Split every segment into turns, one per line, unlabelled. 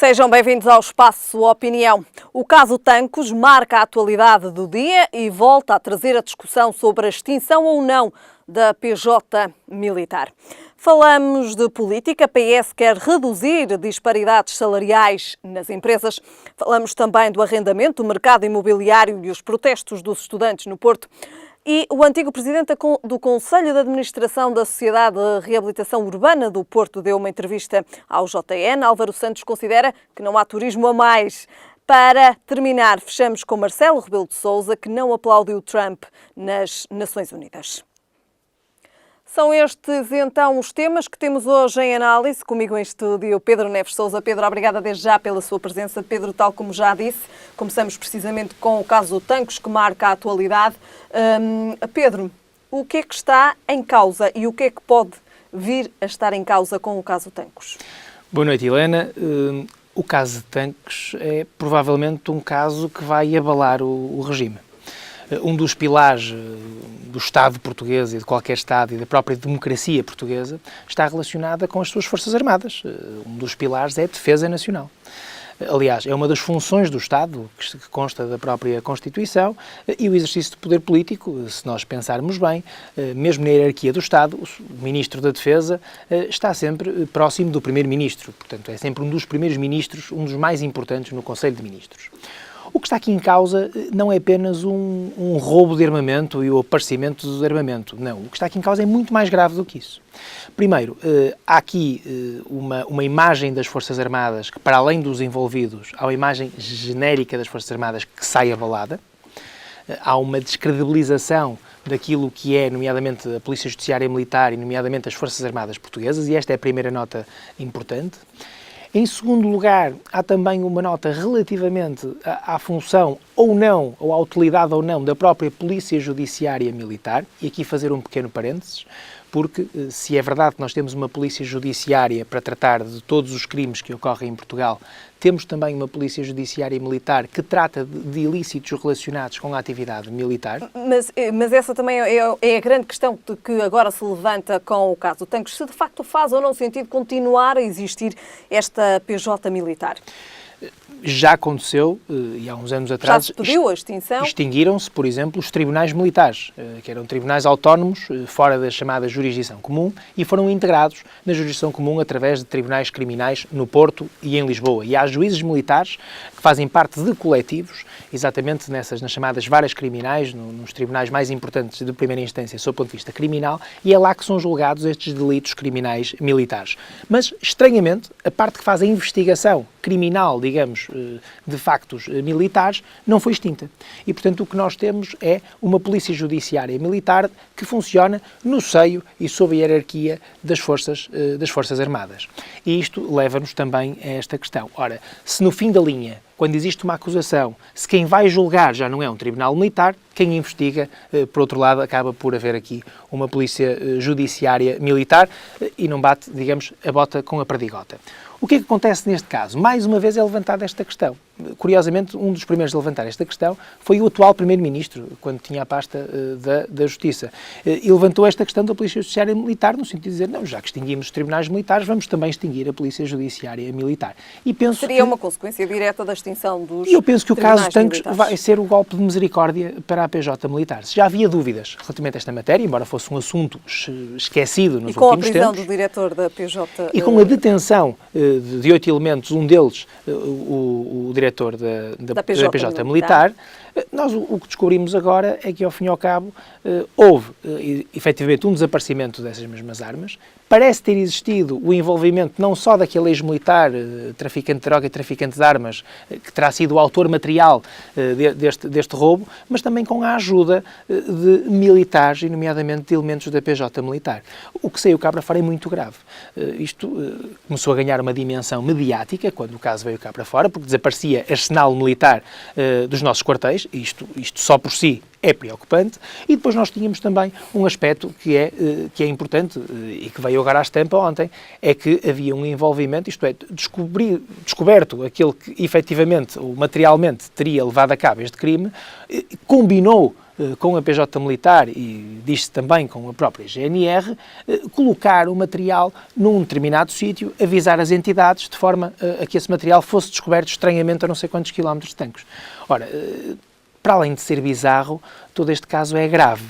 Sejam bem-vindos ao Espaço Opinião. O caso Tancos marca a atualidade do dia e volta a trazer a discussão sobre a extinção ou não da PJ militar. Falamos de política. A PS quer reduzir disparidades salariais nas empresas. Falamos também do arrendamento, do mercado imobiliário e os protestos dos estudantes no Porto. E o antigo presidente do Conselho de Administração da Sociedade de Reabilitação Urbana do Porto deu uma entrevista ao JN. Álvaro Santos considera que não há turismo a mais. Para terminar, fechamos com Marcelo Rebelo de Sousa, que não aplaudiu Trump nas Nações Unidas. São estes, então, os temas que temos hoje em análise. Comigo em estúdio, Pedro Neves Sousa. Pedro, obrigada desde já pela sua presença. Pedro, tal como já disse, começamos precisamente com o caso Tancos, que marca a atualidade. Pedro, o que é que está em causa e o que é que pode vir a estar em causa com o caso Tancos?
Boa noite, Helena. O caso de Tancos é provavelmente um caso que vai abalar o regime. Um dos pilares do Estado português e de qualquer Estado e da própria democracia portuguesa está relacionada com as suas Forças Armadas. Um dos pilares é a defesa nacional. Aliás, é uma das funções do Estado, que consta da própria Constituição, e o exercício de poder político, se nós pensarmos bem, mesmo na hierarquia do Estado, o Ministro da Defesa está sempre próximo do Primeiro-Ministro. Portanto, é sempre um dos primeiros ministros, um dos mais importantes no Conselho de Ministros. O que está aqui em causa não é apenas um roubo de armamento e o aparecimento do armamento. Não, o que está aqui em causa é muito mais grave do que isso. Primeiro, há aqui uma imagem das Forças Armadas que, para além dos envolvidos, há uma imagem genérica das Forças Armadas que sai abalada. Há uma descredibilização daquilo que é, nomeadamente, a Polícia Judiciária Militar e, nomeadamente, as Forças Armadas Portuguesas, e esta é a primeira nota importante. Em segundo lugar, há também uma nota relativamente à função ou não, ou à utilidade ou não, da própria Polícia Judiciária Militar, e aqui fazer um pequeno parênteses, porque se é verdade que nós temos uma Polícia Judiciária para tratar de todos os crimes que ocorrem em Portugal, temos também uma Polícia Judiciária Militar que trata de ilícitos relacionados com a atividade militar.
Mas essa também é a grande questão que agora se levanta com o caso Tancos, se de facto faz ou não sentido continuar a existir esta PJ militar.
Já aconteceu, e há uns anos atrás...
Já se pediu a extinção?
Extinguiram-se, por exemplo, os tribunais militares, que eram tribunais autónomos, fora da chamada jurisdição comum, e foram integrados na jurisdição comum através de tribunais criminais no Porto e em Lisboa. E há juízes militares que fazem parte de coletivos, exatamente nas chamadas varas criminais, nos tribunais mais importantes de primeira instância, sob o ponto de vista criminal, e é lá que são julgados estes delitos criminais militares. Mas, estranhamente, a parte que faz a investigação criminal, digamos, de factos militares, não foi extinta. E, portanto, o que nós temos é uma Polícia Judiciária Militar que funciona no seio e sob a hierarquia das Forças Armadas. E isto leva-nos também a esta questão. Ora, se no fim da linha, quando existe uma acusação, se quem vai julgar já não é um tribunal militar, quem investiga, por outro lado, acaba por haver aqui uma Polícia Judiciária Militar e não bate, digamos, a bota com a perdigota. O que é que acontece neste caso? Mais uma vez é levantada esta questão. Curiosamente, um dos primeiros a levantar esta questão foi o atual Primeiro-Ministro, quando tinha a pasta da Justiça. E levantou esta questão da Polícia Judiciária Militar, no sentido de dizer, não, já que extinguimos os tribunais militares, vamos também extinguir a Polícia Judiciária Militar. E penso
Seria uma consequência direta da extinção dos
E eu penso que o caso Tancos
militares
vai ser o golpe de misericórdia para a PJ Militar. Se já havia dúvidas relativamente a esta matéria, embora fosse um assunto esquecido nos últimos tempos...
E com a prisão do diretor da PJ...
E com a detenção de 8 elementos, um deles, o diretor da PJ Militar, nós o que descobrimos agora é que, ao fim e ao cabo, houve efetivamente um desaparecimento dessas mesmas armas. Parece ter existido o envolvimento não só daquele ex-militar, traficante de droga e traficante de armas, que terá sido o autor material deste roubo, mas também com a ajuda de militares, e nomeadamente de elementos da PJ Militar. O que saiu cá para fora é muito grave. Isto começou a ganhar uma dimensão mediática, quando o caso veio cá para fora, porque desaparecia arsenal militar dos nossos quartéis. Isto só por si é preocupante. E depois nós tínhamos também um aspecto que é importante e que veio agora à estampa ontem, é que havia um envolvimento, isto é, descoberto aquele que efetivamente ou materialmente teria levado a cabo este crime, combinou com a PJ Militar e diz-se também com a própria GNR, colocar o material num determinado sítio, avisar as entidades de forma a que esse material fosse descoberto estranhamente a não sei quantos quilómetros de Tancos. Ora, para além de ser bizarro, todo este caso é grave.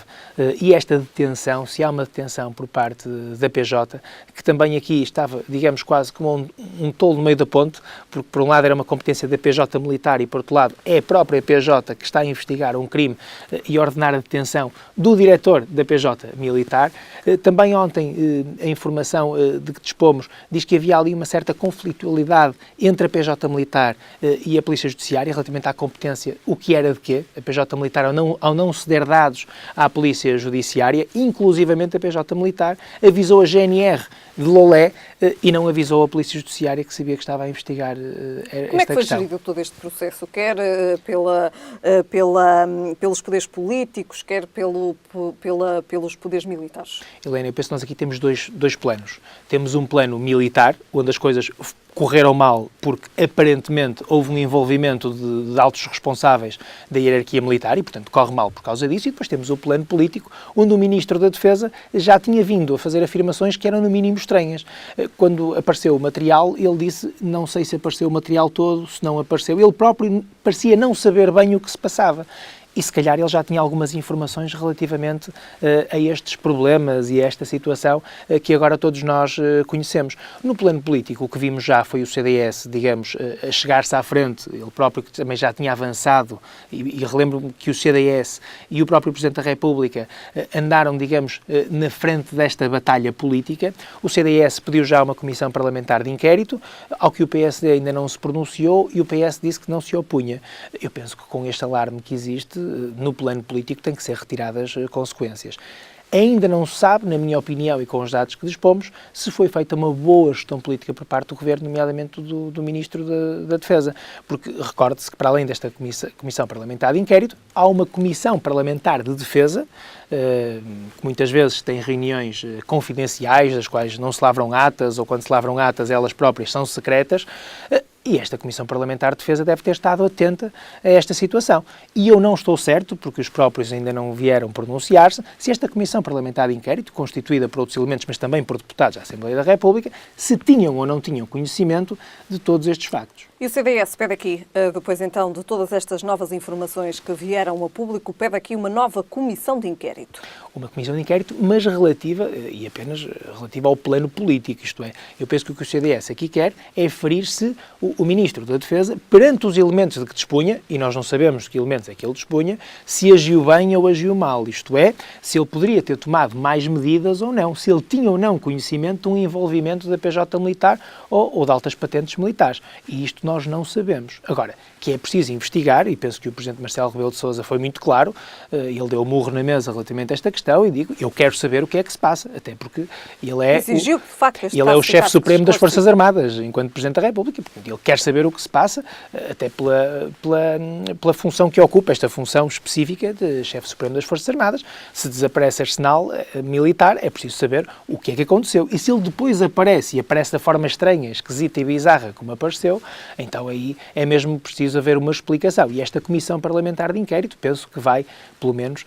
E esta detenção, se há uma detenção por parte da PJ, que também aqui estava, digamos, quase como um tolo no meio da ponte, porque por um lado era uma competência da PJ Militar e por outro lado é a própria PJ que está a investigar um crime e ordenar a detenção do diretor da PJ Militar. Também ontem a informação de que dispomos diz que havia ali uma certa conflitualidade entre a PJ Militar e a Polícia Judiciária relativamente à competência, o que era de quê? A PJ Militar ao não ceder dados à Polícia Judiciária, inclusivamente a PJ Militar, avisou a GNR de Lolé e não avisou a Polícia Judiciária que sabia que estava a investigar esta questão.
Como é que foi gerido todo este processo? Quer pelos poderes políticos, quer pelos poderes militares?
Helena, eu penso que nós aqui temos dois planos. Temos um plano militar, onde as coisas correram mal porque aparentemente houve um envolvimento de altos responsáveis da hierarquia militar e, portanto, corre mal por causa disso. E depois temos o plano político, onde o Ministro da Defesa já tinha vindo a fazer afirmações que eram no mínimo estranhas. Quando apareceu o material, ele disse, não sei se apareceu o material todo, se não apareceu. Ele próprio parecia não saber bem o que se passava. E se calhar ele já tinha algumas informações relativamente a estes problemas e a esta situação que agora todos nós conhecemos. No plano político, o que vimos já foi o CDS, digamos, a chegar-se à frente, ele próprio que também já tinha avançado, e relembro-me que o CDS e o próprio Presidente da República andaram, digamos, na frente desta batalha política. O CDS pediu já uma comissão parlamentar de inquérito, ao que o PSD ainda não se pronunciou e o PS disse que não se opunha. Eu penso que com este alarme que existe, no plano político tem que ser retiradas consequências. Ainda não se sabe, na minha opinião e com os dados que dispomos, se foi feita uma boa gestão política por parte do Governo, nomeadamente do Ministro da Defesa. Porque recorde-se que, para além desta Comissão Parlamentar de Inquérito, há uma Comissão Parlamentar de Defesa, que muitas vezes tem reuniões confidenciais, das quais não se lavram atas, ou quando se lavram atas elas próprias são secretas, e esta Comissão Parlamentar de Defesa deve ter estado atenta a esta situação. E eu não estou certo, porque os próprios ainda não vieram pronunciar-se, se esta Comissão Parlamentar de Inquérito, constituída por outros elementos, mas também por deputados da Assembleia da República, se tinham ou não tinham conhecimento de todos estes factos.
E o CDS pede aqui, depois então de todas estas novas informações que vieram a público, pede aqui uma nova comissão de inquérito.
Uma comissão de inquérito, mas relativa, e apenas relativa ao plano político, isto é, eu penso que o CDS aqui quer é ferir se o Ministro da Defesa, perante os elementos de que dispunha, e nós não sabemos que elementos é que ele dispunha, se agiu bem ou agiu mal, isto é, se ele poderia ter tomado mais medidas ou não, se ele tinha ou não conhecimento de um envolvimento da PJ Militar ou de altas patentes militares. E isto nós não sabemos. Agora, que é preciso investigar, e penso que o Presidente Marcelo Rebelo de Sousa foi muito claro, ele deu o murro na mesa relativamente a esta questão e digo, eu quero saber o que é que se passa, até porque ele é
exigiu que, de facto,
ele é o chefe supremo das Forças Armadas, enquanto Presidente da República, portanto, ele quer saber o que se passa, até pela função que ocupa, esta função específica de chefe supremo das Forças Armadas. Se desaparece arsenal militar, é preciso saber o que é que aconteceu. E se ele depois aparece, e aparece da forma estranha, esquisita e bizarra como apareceu, então aí é mesmo preciso haver uma explicação. E esta Comissão Parlamentar de Inquérito, penso que vai, pelo menos,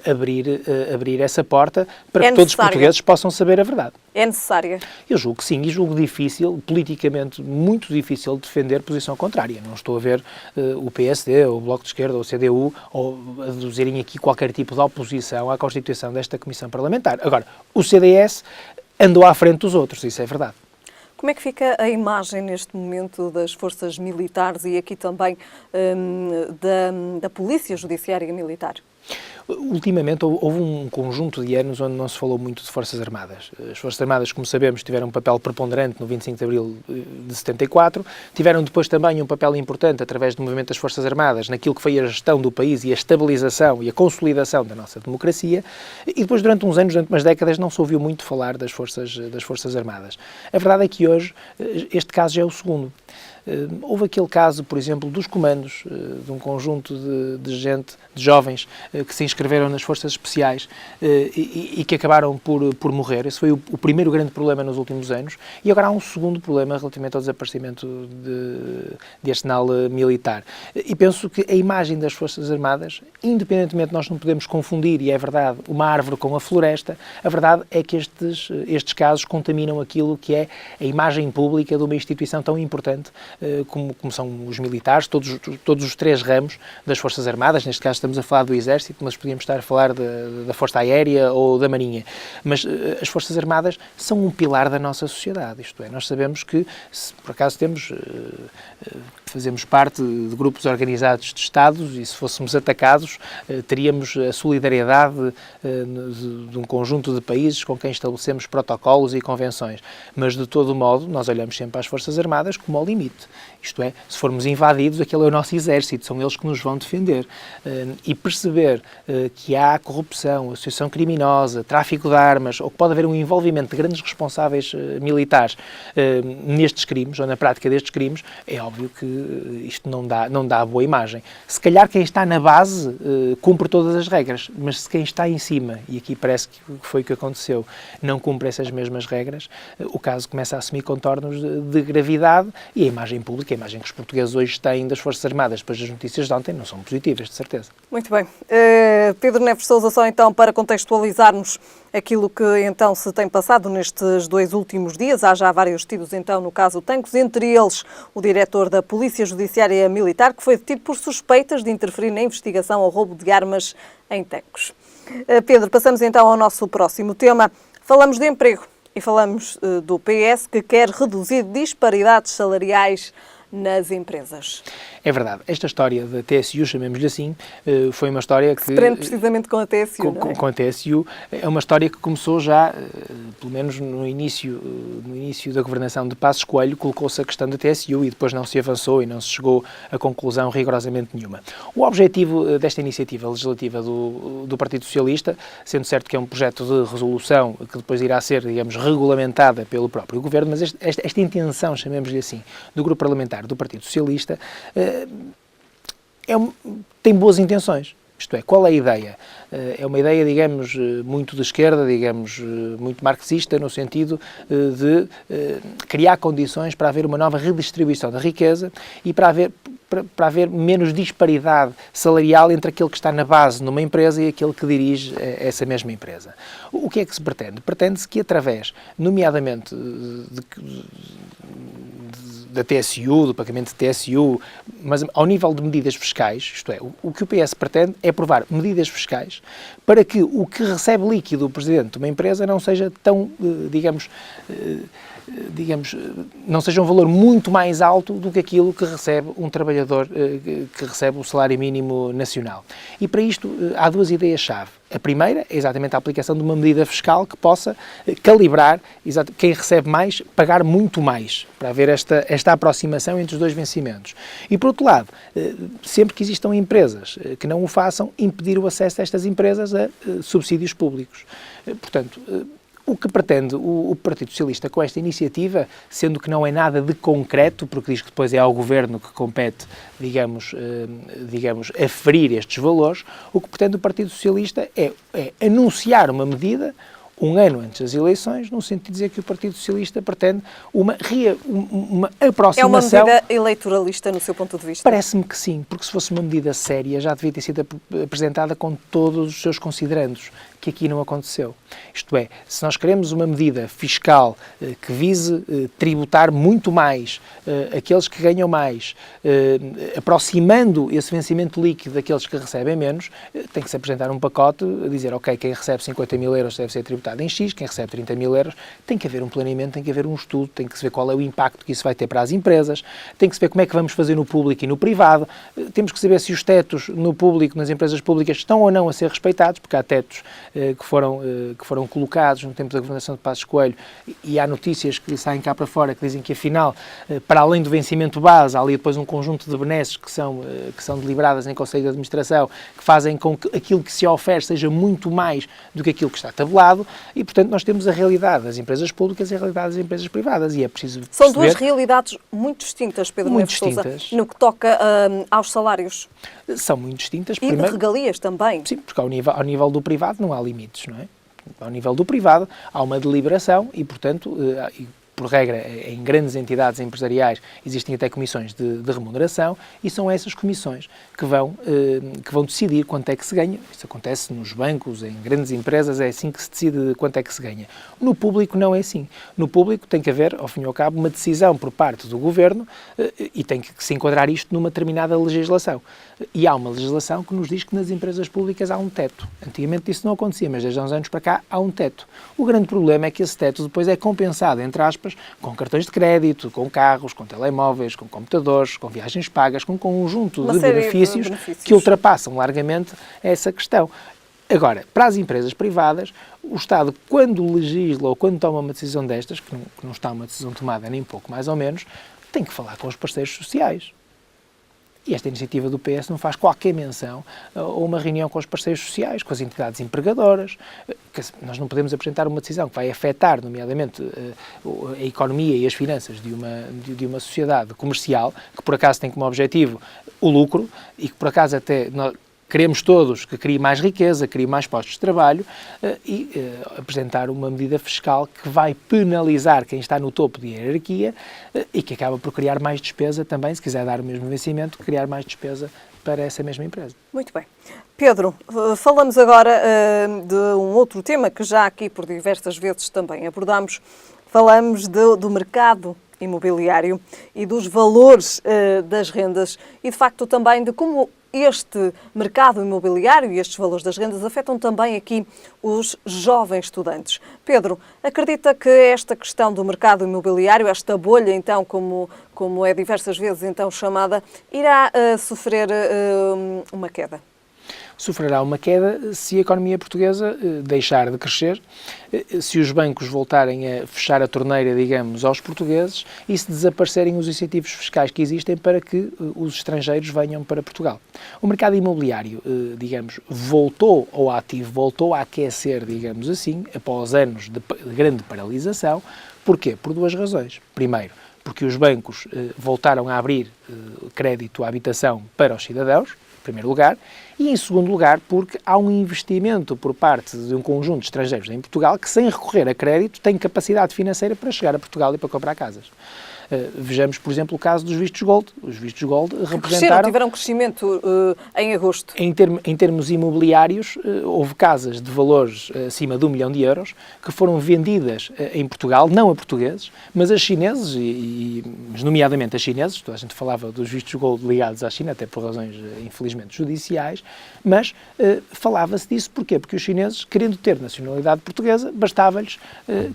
abrir essa porta para que todos os portugueses possam saber a verdade.
É necessária?
Eu julgo que sim, e julgo difícil, politicamente muito difícil, defender posição contrária. Não estou a ver o PSD, ou o Bloco de Esquerda, ou o CDU, ou aduzirem aqui qualquer tipo de oposição à constituição desta Comissão Parlamentar. Agora, o CDS andou à frente dos outros, isso é verdade.
Como é que fica a imagem neste momento das forças militares e aqui também da Polícia Judiciária Militar?
Ultimamente houve um conjunto de anos onde não se falou muito de Forças Armadas. As Forças Armadas, como sabemos, tiveram um papel preponderante no 25 de Abril de 74, tiveram depois também um papel importante através do movimento das Forças Armadas naquilo que foi a gestão do país e a estabilização e a consolidação da nossa democracia, e depois durante uns anos, durante umas décadas, não se ouviu muito falar das Forças Armadas. A verdade é que hoje este caso já é o segundo. Houve aquele caso, por exemplo, dos comandos, de um conjunto de gente, de jovens, que se inscreveram nas Forças Especiais e que acabaram por morrer. Esse foi o primeiro grande problema nos últimos anos. E agora há um segundo problema relativamente ao desaparecimento de arsenal militar. E penso que a imagem das Forças Armadas, independentemente de nós não podemos confundir, e é verdade, uma árvore com a floresta, a verdade é que estes casos contaminam aquilo que é a imagem pública de uma instituição tão importante como são os militares, todos os três ramos das Forças Armadas. Neste caso estamos a falar do Exército, mas podíamos estar a falar da Força Aérea ou da Marinha. Mas as Forças Armadas são um pilar da nossa sociedade, isto é, nós sabemos que, se por acaso fazemos parte de grupos organizados de Estados e se fôssemos atacados teríamos a solidariedade de um conjunto de países com quem estabelecemos protocolos e convenções, mas de todo modo nós olhamos sempre às Forças Armadas como ao limite, isto é, se formos invadidos aquele é o nosso exército, são eles que nos vão defender e perceber que há corrupção, associação criminosa, tráfico de armas ou que pode haver um envolvimento de grandes responsáveis militares nestes crimes ou na prática destes crimes, é óbvio que isto não dá boa imagem. Se calhar quem está na base cumpre todas as regras, mas se quem está em cima, e aqui parece que foi o que aconteceu, não cumpre essas mesmas regras, o caso começa a assumir contornos de gravidade e a imagem pública, a imagem que os portugueses hoje têm das Forças Armadas depois das notícias de ontem não são positivas, de certeza.
Muito bem. Pedro Neves Sousa, só então para contextualizarmos aquilo que então se tem passado nestes 2 últimos dias. Há já vários detidos então no caso Tancos, entre eles o diretor da Polícia Judiciária Militar, que foi detido por suspeitas de interferir na investigação ao roubo de armas em Tancos. Pedro, passamos então ao nosso próximo tema. Falamos de emprego e falamos do PS, que quer reduzir disparidades salariais nas empresas.
É verdade. Esta história da TSU, chamemos-lhe assim, foi uma história que...
Se prende precisamente com a TSU, não é?
Com a TSU. É uma história que começou já, pelo menos no início da governação de Passos Coelho, colocou-se a questão da TSU e depois não se avançou e não se chegou a conclusão rigorosamente nenhuma. O objetivo desta iniciativa legislativa do Partido Socialista, sendo certo que é um projeto de resolução que depois irá ser, digamos, regulamentada pelo próprio Governo, mas esta intenção, chamemos-lhe assim, do Grupo Parlamentar do Partido Socialista, tem boas intenções. Isto é, qual é a ideia? É uma ideia, digamos, muito de esquerda, digamos, muito marxista, no sentido de criar condições para haver uma nova redistribuição da riqueza e para haver menos disparidade salarial entre aquele que está na base numa empresa e aquele que dirige essa mesma empresa. O que é que se pretende? Pretende-se que através, nomeadamente, da TSU, do pagamento de TSU, mas ao nível de medidas fiscais, isto é, o que o PS pretende é aprovar medidas fiscais para que o que recebe líquido o presidente de uma empresa não seja tão, digamos, não seja um valor muito mais alto do que aquilo que recebe um trabalhador que recebe o salário mínimo nacional. E para isto há 2 ideias-chave. A primeira é exatamente a aplicação de uma medida fiscal que possa calibrar quem recebe mais, pagar muito mais, para haver esta aproximação entre os 2 vencimentos. E, por outro lado, sempre que existam empresas que não o façam, impedir o acesso destas empresas a subsídios públicos. Portanto, o que pretende o Partido Socialista com esta iniciativa, sendo que não é nada de concreto, porque diz que depois é ao Governo que compete, digamos, aferir estes valores, o que pretende o Partido Socialista é anunciar uma medida 1 ano antes das eleições, no sentido de dizer que o Partido Socialista pretende uma aproximação...
É uma medida eleitoralista, no seu ponto de vista?
Parece-me que sim, porque se fosse uma medida séria já devia ter sido apresentada com todos os seus considerandos, que aqui não aconteceu. Isto é, se nós queremos uma medida fiscal que vise tributar muito mais aqueles que ganham mais, aproximando esse vencimento líquido daqueles que recebem menos, tem que se apresentar um pacote a dizer, ok, quem recebe 50 mil euros deve ser tributado em X, quem recebe 30 mil euros, tem que haver um planeamento, tem que haver um estudo, tem que se ver qual é o impacto que isso vai ter para as empresas, tem que se ver como é que vamos fazer no público e no privado, temos que saber se os tetos no público, nas empresas públicas, estão ou não a ser respeitados, porque há tetos que foram colocados no tempo da governação de Passos Coelho, e há notícias que saem cá para fora que dizem que, afinal, para além do vencimento base, há ali depois um conjunto de benesses que são deliberadas em Conselho de Administração, que fazem com que aquilo que se oferece seja muito mais do que aquilo que está tabelado, e, portanto, nós temos a realidade das empresas públicas e a realidade das empresas privadas, e é preciso perceber...
São duas realidades muito distintas, Pedro Neves Sousa, no que toca aos salários.
São muito distintas.
E de regalias também.
Sim, porque ao nível do privado não há limites, não é? Ao nível do privado há uma deliberação e, portanto, por regra, em grandes entidades empresariais existem até comissões de remuneração, e são essas comissões que vão decidir quanto é que se ganha. Isso acontece nos bancos, em grandes empresas, é assim que se decide quanto é que se ganha. No público não é assim. No público tem que haver, ao fim e ao cabo, uma decisão por parte do Governo e tem que se enquadrar isto numa determinada legislação. E há uma legislação que nos diz que nas empresas públicas há um teto. Antigamente isso não acontecia, mas desde há uns anos para cá há um teto. O grande problema é que esse teto depois é compensado, entre aspas, com cartões de crédito, com carros, com telemóveis, com computadores, com viagens pagas, com um conjunto de benefícios que ultrapassam largamente essa questão. Agora, para as empresas privadas, o Estado, quando legisla ou quando toma uma decisão destas, que não está uma decisão tomada nem pouco mais ou menos, tem que falar com os parceiros sociais. E esta iniciativa do PS não faz qualquer menção a uma reunião com os parceiros sociais, com as entidades empregadoras. Nós não podemos apresentar uma decisão que vai afetar, nomeadamente, a economia e as finanças de uma sociedade comercial, que por acaso tem como objetivo o lucro e que por acaso até... Queremos todos que crie mais riqueza, crie mais postos de trabalho e apresentar uma medida fiscal que vai penalizar quem está no topo de hierarquia e que acaba por criar mais despesa também, se quiser dar o mesmo vencimento, criar mais despesa para essa mesma empresa.
Muito bem. Pedro, falamos agora de um outro tema que já aqui por diversas vezes também abordámos. Falamos do mercado imobiliário e dos valores das rendas e, de facto, também de como este mercado imobiliário e estes valores das rendas afetam também aqui os jovens estudantes. Pedro, acredita que esta questão do mercado imobiliário, esta bolha, então, como é diversas vezes então chamada, irá sofrer uma queda?
Sofrerá uma queda se a economia portuguesa deixar de crescer, se os bancos voltarem a fechar a torneira, digamos, aos portugueses e se desaparecerem os incentivos fiscais que existem para que os estrangeiros venham para Portugal. O mercado imobiliário, digamos, voltou ao ativo, voltou a aquecer, digamos assim, após anos de grande paralisação. Porquê? Por duas razões. Primeiro, porque os bancos voltaram a abrir crédito à habitação para os cidadãos, em primeiro lugar, e em segundo lugar porque há um investimento por parte de um conjunto de estrangeiros em Portugal que, sem recorrer a crédito, tem capacidade financeira para chegar a Portugal e para comprar casas. Vejamos, por exemplo, o caso dos vistos Gold. Os vistos Gold representaram...
Tiveram crescimento em agosto.
Em termos imobiliários, houve casas de valores acima de 1 milhão de euros que foram vendidas em Portugal, não a portugueses, mas a chineses, mas nomeadamente a chineses. Toda a gente falava dos vistos Gold ligados à China, até por razões, infelizmente, judiciais, mas falava-se disso porquê? Porque os chineses, querendo ter nacionalidade portuguesa, bastava-lhes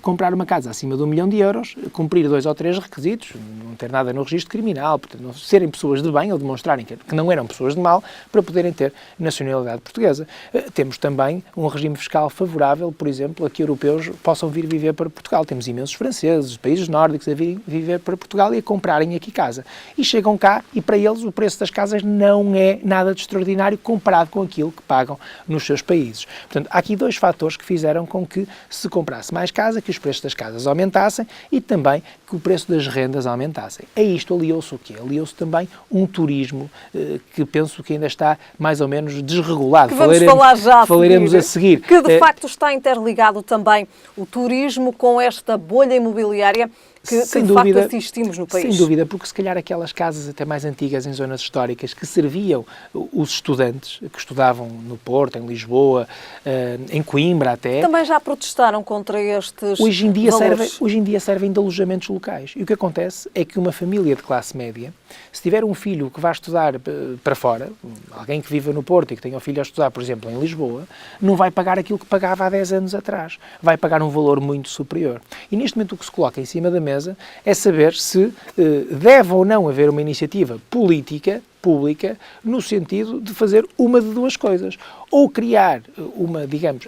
comprar uma casa acima de 1 milhão de euros, cumprir 2 ou 3 requisitos, não ter nada no registro criminal, portanto, não serem pessoas de bem ou demonstrarem que não eram pessoas de mal para poderem ter nacionalidade portuguesa. Temos também um regime fiscal favorável, por exemplo, a que europeus possam vir viver para Portugal. Temos imensos franceses, países nórdicos a virem viver para Portugal e a comprarem aqui casa. E chegam cá e para eles o preço das casas não é nada de extraordinário comparado com aquilo que pagam nos seus países. Portanto, há aqui 2 fatores que fizeram com que se comprasse mais casa, que os preços das casas aumentassem e também que o preço das rendas aumentassem. A isto aliou-se o quê? Aliou-se também um turismo que penso que ainda está mais ou menos desregulado.
Que vamos falar já
falaremos a seguir.
Que de facto está interligado também o turismo com esta bolha imobiliária que de facto assistimos no país.
Sem dúvida, porque se calhar aquelas casas até mais antigas em zonas históricas que serviam os estudantes que estudavam no Porto, em Lisboa, em Coimbra até...
Também já protestaram contra estes
hoje em dia
valores.
servem de alojamentos locais. E o que acontece é que uma família de classe média, se tiver um filho que vai estudar para fora, alguém que viva no Porto e que tenha um filho a estudar, por exemplo, em Lisboa, não vai pagar aquilo que pagava há 10 anos atrás. Vai pagar um valor muito superior. E neste momento o que se coloca em cima da mesa é saber se deve ou não haver uma iniciativa política pública no sentido de fazer uma de duas coisas. Ou criar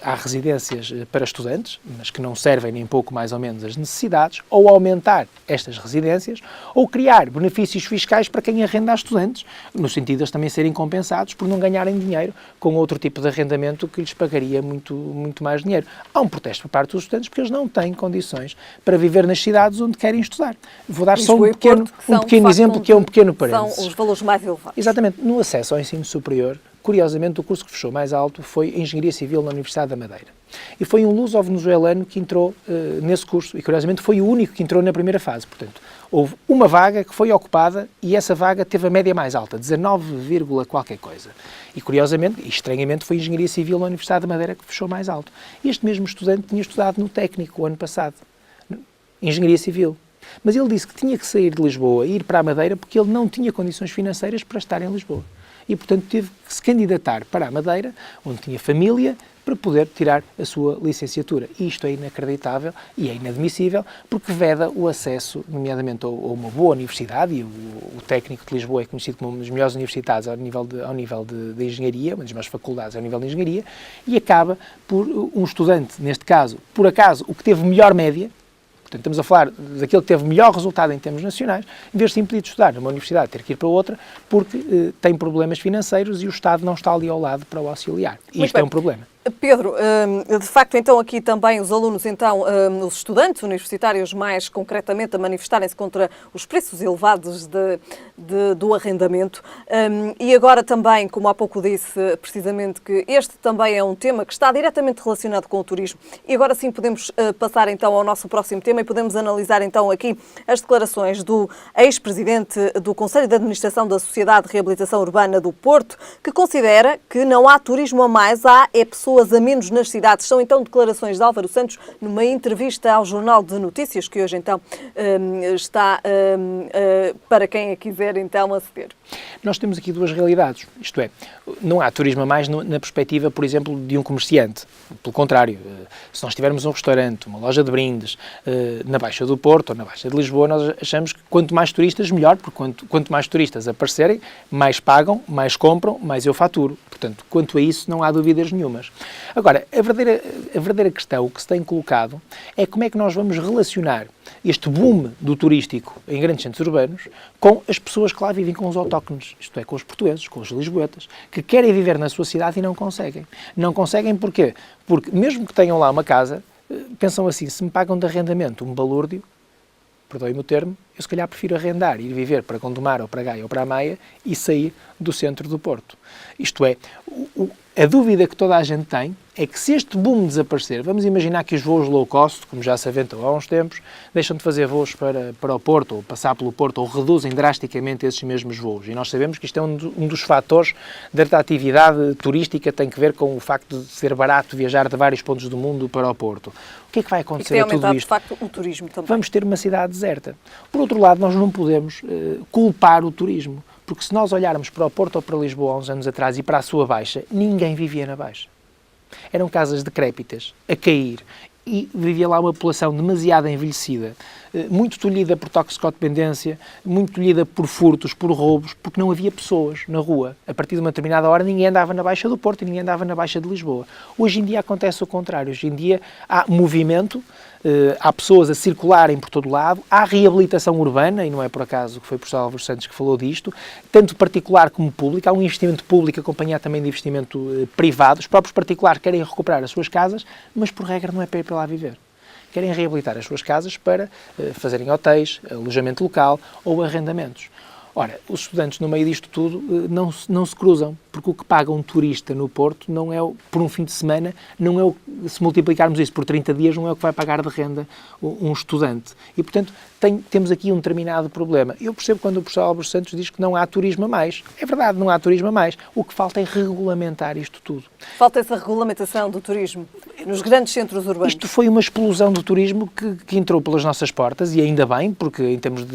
há residências para estudantes, mas que não servem nem pouco mais ou menos as necessidades, ou aumentar estas residências, ou criar benefícios fiscais para quem arrenda a estudantes, no sentido de eles também serem compensados por não ganharem dinheiro com outro tipo de arrendamento que lhes pagaria muito mais dinheiro. Há um protesto por parte dos estudantes porque eles não têm condições para viver nas cidades onde querem estudar. Vou dar só um pequeno exemplo, que é um pequeno parênteses.
São os valores mais elevados.
Exatamente. No acesso ao ensino superior, curiosamente, o curso que fechou mais alto foi Engenharia Civil na Universidade da Madeira. E foi um luso-venezuelano que entrou nesse curso e, curiosamente, foi o único que entrou na primeira fase. Portanto, houve uma vaga que foi ocupada e essa vaga teve a média mais alta, 19, qualquer coisa. E, curiosamente, e estranhamente, foi Engenharia Civil na Universidade da Madeira que fechou mais alto. Este mesmo estudante tinha estudado no técnico o ano passado, Engenharia Civil. Mas ele disse que tinha que sair de Lisboa e ir para a Madeira porque ele não tinha condições financeiras para estar em Lisboa. E, portanto, teve que se candidatar para a Madeira, onde tinha família, para poder tirar a sua licenciatura. E isto é inacreditável e é inadmissível, porque veda o acesso, nomeadamente, a uma boa universidade, e o técnico de Lisboa é conhecido como uma das melhores universidades ao nível de engenharia, uma das melhores faculdades ao nível de engenharia, e acaba por um estudante, neste caso, por acaso, o que teve melhor média. Portanto, estamos a falar daquele que teve melhor resultado em termos nacionais, em vez de se impedir de estudar numa universidade, ter que ir para outra, porque tem problemas financeiros e o Estado não está ali ao lado para o auxiliar. E isto é um problema.
Pedro, de facto, então, aqui também os alunos, então, os estudantes universitários, mais concretamente, a manifestarem-se contra os preços elevados do arrendamento. E agora também, como há pouco disse, precisamente, que este também é um tema que está diretamente relacionado com o turismo. E agora sim podemos passar, então, ao nosso próximo tema e podemos analisar, então, aqui as declarações do ex-presidente do Conselho de Administração da Sociedade de Reabilitação Urbana do Porto, que considera que não há turismo a mais, há pessoas a menos nas cidades. São então declarações de Álvaro Santos numa entrevista ao Jornal de Notícias, que hoje então está para quem a quiser então aceder.
Nós temos aqui duas realidades, isto é, não há turismo a mais na perspectiva, por exemplo, de um comerciante. Pelo contrário, se nós tivermos um restaurante, uma loja de brindes, na Baixa do Porto ou na Baixa de Lisboa, nós achamos que quanto mais turistas, melhor, porque quanto mais turistas aparecerem, mais pagam, mais compram, mais eu faturo. Portanto, quanto a isso, não há dúvidas nenhumas. Agora, a verdadeira questão que se tem colocado é como é que nós vamos relacionar este boom do turístico em grandes centros urbanos com as pessoas que lá vivem, com os autóctones, isto é, com os portugueses, com os lisboetas, que querem viver na sua cidade e não conseguem. Não conseguem porquê? Porque mesmo que tenham lá uma casa, pensam assim, se me pagam de arrendamento um balúrdio, perdoe-me o termo, eu se calhar prefiro arrendar, ir viver para Gondomar ou para Gaia ou para a Maia e sair do centro do Porto. Isto é, a dúvida que toda a gente tem é que se este boom desaparecer, vamos imaginar que os voos low cost, como já se aventou há uns tempos, deixam de fazer voos para o Porto ou passar pelo Porto ou reduzem drasticamente esses mesmos voos. E nós sabemos que isto é um dos fatores da atratividade turística, tem que ver com o facto de ser barato viajar de vários pontos do mundo para o Porto. O que é que vai acontecer a tudo isto?
De facto, o turismo também.
Vamos ter uma cidade deserta. Por outro lado, nós não podemos culpar o turismo, porque se nós olharmos para o Porto ou para Lisboa há uns anos atrás e para a sua Baixa, ninguém vivia na Baixa. Eram casas decrépitas, a cair, e vivia lá uma população demasiado envelhecida, muito tolhida por toxicodependência, muito tolhida por furtos, por roubos, porque não havia pessoas na rua. A partir de uma determinada hora ninguém andava na Baixa do Porto e ninguém andava na Baixa de Lisboa. Hoje em dia acontece o contrário. Hoje em dia há movimento, há pessoas a circularem por todo lado, há reabilitação urbana, e não é por acaso que foi o professor Álvaro Santos que falou disto, tanto particular como público, há um investimento público acompanhado também de investimento privado. Os próprios particulares querem recuperar as suas casas, mas por regra não é para ir para lá viver. Querem reabilitar as suas casas para fazerem hotéis, alojamento local ou arrendamentos. Ora, os estudantes no meio disto tudo não se cruzam, porque o que paga um turista no Porto não é, por um fim de semana, não é se multiplicarmos isso por 30 dias, não é o que vai pagar de renda um estudante. E, portanto, temos aqui um determinado problema. Eu percebo quando o professor Álvaro Santos diz que não há turismo a mais. É verdade, não há turismo a mais. O que falta é regulamentar isto tudo.
Falta essa regulamentação do turismo nos grandes centros urbanos.
Isto foi uma explosão do turismo que entrou pelas nossas portas, e ainda bem, porque em termos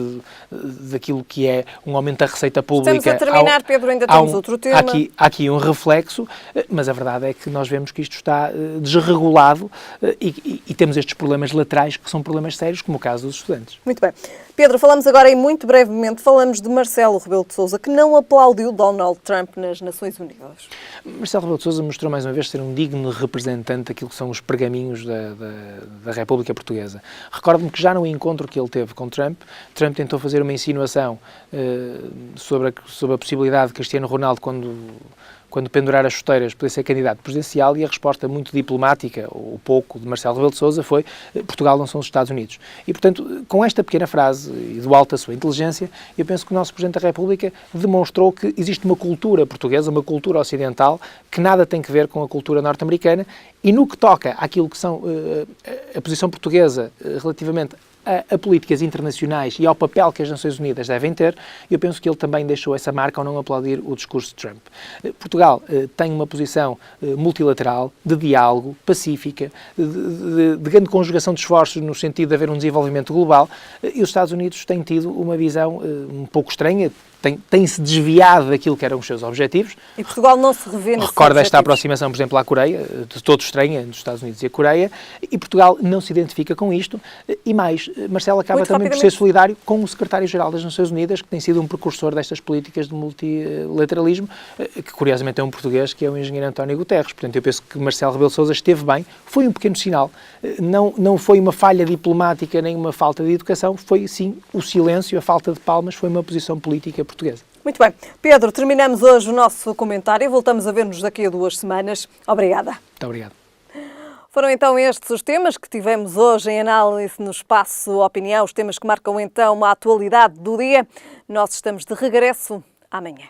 daquilo que é um aumento da receita pública...
Estamos a terminar, Pedro, ainda temos outro tema.
Há aqui um reflexo, mas a verdade é que nós vemos que isto está desregulado e temos estes problemas laterais que são problemas sérios, como o caso dos estudantes.
Muito bem. Pedro, falamos agora e muito brevemente, falamos de Marcelo Rebelo de Sousa, que não aplaudiu Donald Trump nas Nações Unidas.
Marcelo Rebelo de Sousa mostrou mais uma vez ser um digno representante daquilo que são os pergaminhos da República Portuguesa. Recordo-me que já no encontro que ele teve com Trump tentou fazer uma insinuação sobre a possibilidade de Cristiano Ronaldo, quando pendurar as chuteiras, poder ser candidato presidencial, e a resposta muito diplomática, ou pouco, de Marcelo Rebelo de Sousa foi: Portugal não são os Estados Unidos. E, portanto, com esta pequena frase e do alto da sua inteligência, eu penso que o nosso Presidente da República demonstrou que existe uma cultura portuguesa, uma cultura ocidental, que nada tem que ver com a cultura norte-americana, e no que toca àquilo que são a posição portuguesa relativamente a políticas internacionais e ao papel que as Nações Unidas devem ter, eu penso que ele também deixou essa marca ao não aplaudir o discurso de Trump. Portugal tem uma posição multilateral, de diálogo, pacífica, de grande conjugação de esforços no sentido de haver um desenvolvimento global, e os Estados Unidos têm tido uma visão um pouco estranha, tem-se desviado daquilo que eram os seus objetivos.
E Portugal não se revê nesses
Recorda esta
objetivos.
aproximação, por exemplo, à Coreia, de todo estranha, dos Estados Unidos e a Coreia, e Portugal não se identifica com isto. E mais, Marcelo acaba
Muito
também por ser solidário com o secretário-geral das Nações Unidas, que tem sido um precursor destas políticas de multilateralismo, que curiosamente é um português, que é o engenheiro António Guterres. Portanto, eu penso que Marcelo Rebelo de Sousa esteve bem, foi um pequeno sinal, não foi uma falha diplomática nem uma falta de educação, foi sim o silêncio, a falta de palmas, foi uma posição política portuguesa.
Muito bem. Pedro, terminamos hoje o nosso comentário e voltamos a ver-nos daqui a 2 semanas. Obrigada.
Muito obrigado.
Foram então estes os temas que tivemos hoje em análise no Espaço Opinião, os temas que marcam então a atualidade do dia. Nós estamos de regresso amanhã.